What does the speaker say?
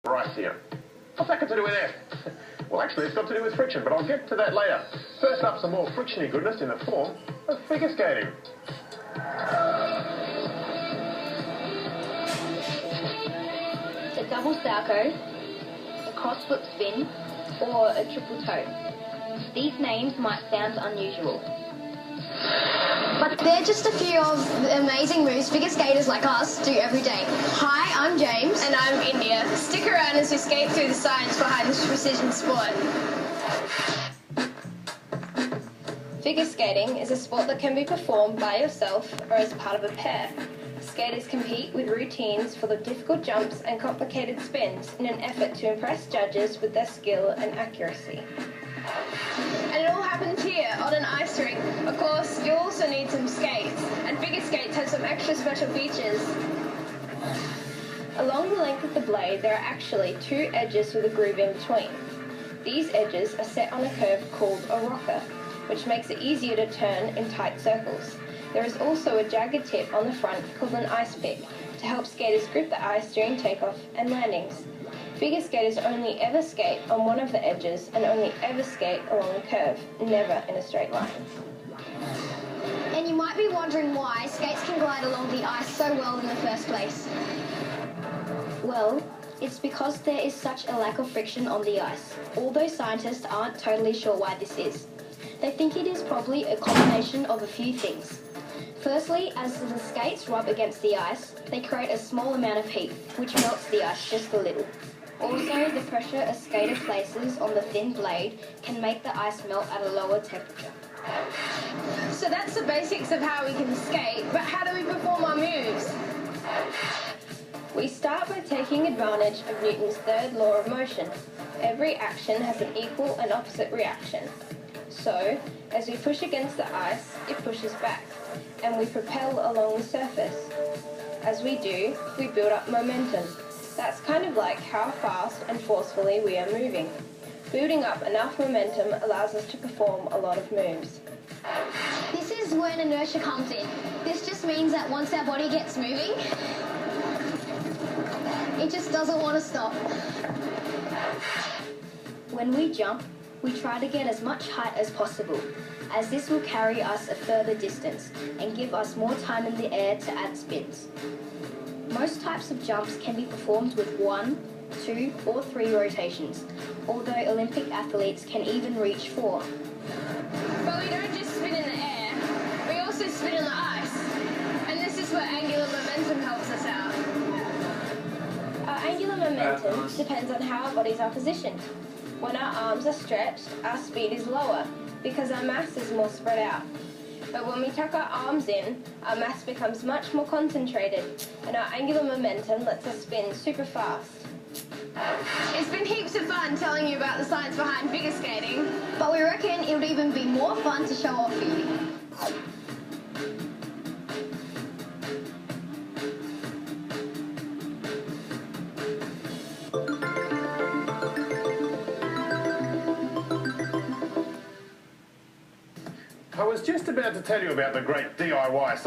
Rice here. What's that got to do with air? Well, actually, it's got to do with friction, but I'll get to that later. First up, some more frictiony goodness in the form of figure skating. A double salcho, a cross flip spin, or a triple toe. These names might sound unusual, but they're just a few of the amazing moves figure skaters like us do every day. Hi, I'm James. And I'm India. Stick around as we skate through the science behind this precision sport. Figure skating is a sport that can be performed by yourself or as part of a pair. Skaters compete with routines full of difficult jumps and complicated spins in an effort to impress judges with their skill and accuracy. And it all happens here on an ice rink. Of course, you also need some skates, and figure skates have some extra special features. Along the length of the blade, there are actually two edges with a groove in between. These edges are set on a curve called a rocker, which makes it easier to turn in tight circles. There is also a jagged tip on the front called an ice pick to help skaters grip the ice during takeoff and landings. Figure skaters only ever skate on one of the edges and only ever skate along the curve, never in a straight line. And you might be wondering why skates can glide along the ice so well in the first place. Well, it's because there is such a lack of friction on the ice, although scientists aren't totally sure why this is. They think it is probably a combination of a few things. Firstly, as the skates rub against the ice, they create a small amount of heat, which melts the ice just a little. Also, the pressure a skater places on the thin blade can make the ice melt at a lower temperature. So that's the basics of how we can skate, but how do we perform our moves? We start by taking advantage of Newton's third law of motion. Every action has an equal and opposite reaction. So, as we push against the ice, it pushes back, and we propel along the surface. As we do, we build up momentum. That's kind of like how fast and forcefully we are moving. Building up enough momentum allows us to perform a lot of moves. This is when inertia comes in. This just means that once our body gets moving, it just doesn't want to stop. When we jump, we try to get as much height as possible, as this will carry us a further distance and give us more time in the air to add spins. Most types of jumps can be performed with 1, 2, or 3 rotations, although Olympic athletes can even reach 4. But we don't just spin in the air, we also spin in the ice. And this is where angular momentum helps us out. Our angular momentum depends on how our bodies are positioned. When our arms are stretched, our speed is lower because our mass is more spread out. But when we tuck our arms in, our mass becomes much more concentrated, and our angular momentum lets us spin super fast. It's been heaps of fun telling you about the science behind figure skating, but we reckon it would even be more fun to show off for you. I was just about to tell you about the great DIY science.